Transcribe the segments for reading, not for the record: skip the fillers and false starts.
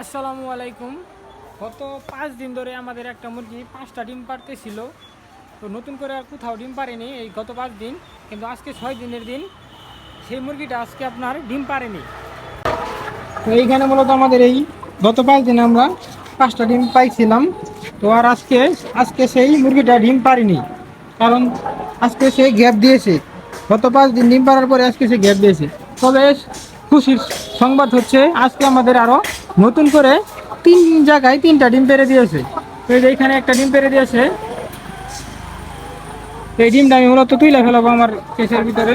আসসালামু আলাইকুম। গত 5 দিন ধরে আমাদের একটা মুরগি 5টা ডিম পাড়তেছিল। তো নতুন করে আর কোথাও ডিম পারেনি এই গত 5 দিন, কিন্তু আজকে 6 দিনের দিন সেই মুরগিটা আজকে আপনার ডিম পারেনি। তো এইখানে মূলত আমাদের এই গত 5 দিনে আমরা 5টা ডিম পাইছিলাম। তো আর আজকে আজকে সেই মুরগিটা ডিম পারেনি, কারণ আজকে সে গ্যাপ দিয়েছে। গত 5 দিন ডিম পাড়ার পরে আজকে সে গ্যাপ দিয়েছে। তবে খুশির সংবাদ হচ্ছে আজকে আমাদের আরও নতুন করে 3 জায়গায় 3টা ডিম পেড়ে দিয়েছে। তো এই যে এখানে একটা ডিম পেড়ে দিয়েছে, এই ডিমটা আমি মূলত তুলে ফেলাবো আমার কেসের ভিতরে।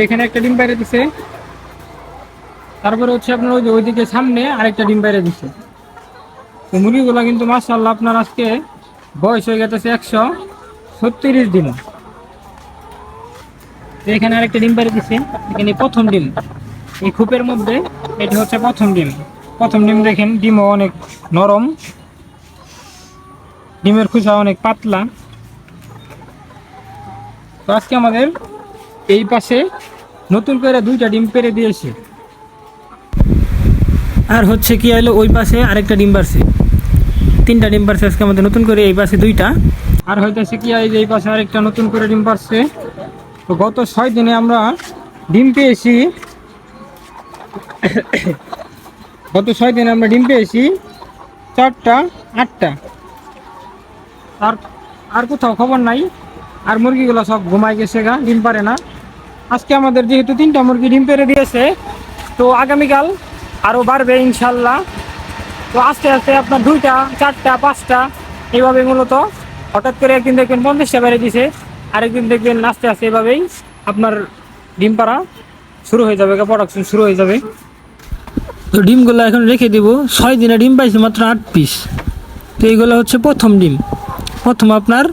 এখানে একটা ডিম পেড়ে দিছে, তারপরে হচ্ছে আপনার ওই যে ওইদিকে সামনে আরেকটা ডিম পেড়ে দিচ্ছে। তো মুরগিগুলো কিন্তু মাশাআল্লাহ আপনার আজকে বয়স হয়ে গেছে 136 দিন। এখানে আরেকটা ডিম পেড়ে দিচ্ছে, এখানে প্রথম ডিম এই খোপের মধ্যে, এটা হচ্ছে প্রথম ডিম। প্রথম ডিম দেখেন, ডিমও অনেক নরম, ডিমের খোসা অনেক পাতলা। তো আজকে আমাদের এই পাশে নতুন করে 2টা ডিম পেড়ে দিয়েছে, আর হচ্ছে কি হলো ওই পাশে আরেকটা ডিম পারছে। 3টা ডিম পারছে আজকে আমাদের নতুন করে, এই পাশে 2টা, আর হইতেছে কি এই পাশে আরেকটা নতুন করে ডিম পারছে। তো গত 6 দিনে আমরা ডিম পেয়েছি গত 6 দিনে আমরা ডিম পেয়েছি 4টা 8টা। আর আর কোথাও খবর নাই, আর মুরগিগুলো সব ঘুমাই গেছে গা, ডিম পারে না। আজকে আমাদের যেহেতু 3টা মুরগি ডিম পেড়ে দিয়েছে, তো আগামীকাল আরও বাড়বে ইনশাল্লাহ। তো আস্তে আস্তে আপনার 2টা 4টা 5টা এইভাবে মূলত, হঠাৎ করে একদিন দেখবেন 50টা বেড়ে দিছে, আরেকদিন দেখবেন আস্তে আস্তে এভাবেই আপনার ডিম পাড়া শুরু হয়ে যাবে, প্রোডাকশন শুরু হয়ে যাবে। তো ডিমগুলো এখন রেখে দিব। 6 দিনে ডিম পাইছি মাত্র 8 পিস। তো এইগুলো হচ্ছে প্রথম ডিম। প্রথম আপনার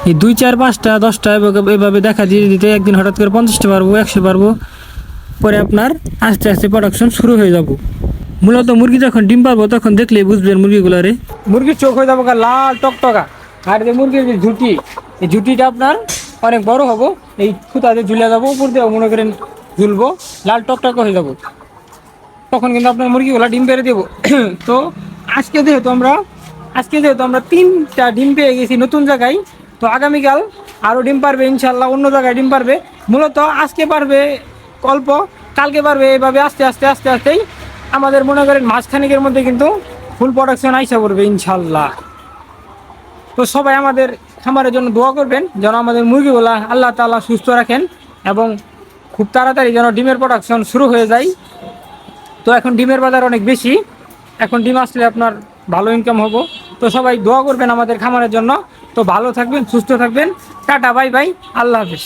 এই 2 4 5টা 10টা এভাবে দেখা দিয়ে দিতে একদিন হঠাৎ করে 50টা পারবো, 100 পারবো, পরে আপনার আস্তে আস্তে প্রোডাকশন শুরু হয়ে যাব। মূলত মুরগি যখন ডিম পারবো তখন দেখলেই বুঝবেন মুরগিগুলারে, মুরগির চোখ হয়ে যাবো লাল টকটকা। আর যে মুরগির যে ঝুঁটি, এই ঝুঁটিটা আপনার অনেক বড় হবো, এই খুঁতাতে ঝুলে যাবো, উপর দিয়ে মনে করেন ঝুলবো, লাল টকটকা হয়ে যাবো। তখন কিন্তু আপনার মুরগিগুলা ডিম পেড়ে দেবো। তো আজকে যেহেতু আমরা 3টা ডিম পেয়ে গেছি নতুন জায়গায়, তো আগামীকাল আরও ডিম পারবে ইনশাল্লাহ, অন্য জায়গায় ডিম পারবে। মূলত আজকে পারবে অল্প, কালকে পারবে, এভাবে আস্তে আস্তে আস্তে আস্তেই আমাদের মনে করেন মাসখানেকের মধ্যে কিন্তু ফুল প্রোডাকশন আইসা পড়বে ইনশাল্লাহ। তো সবাই আমাদের খামারের জন্য দোয়া করবেন, যেন আমাদের মুরগিগুলা আল্লাহ তাআলা সুস্থ রাখেন এবং খুব তাড়াতাড়ি যেন ডিমের প্রোডাকশন শুরু হয়ে যায়। তো এখন ডিমের বাজার অনেক বেশি, এখন ডিম আসলে আপনার ভালো ইনকাম হবো। তো সবাই দোয়া করবেন আমাদের খামারের জন্য। তো ভালো থাকবেন, সুস্থ থাকবেন, টাটা বাই বাই, আল্লাহ হাফেজ।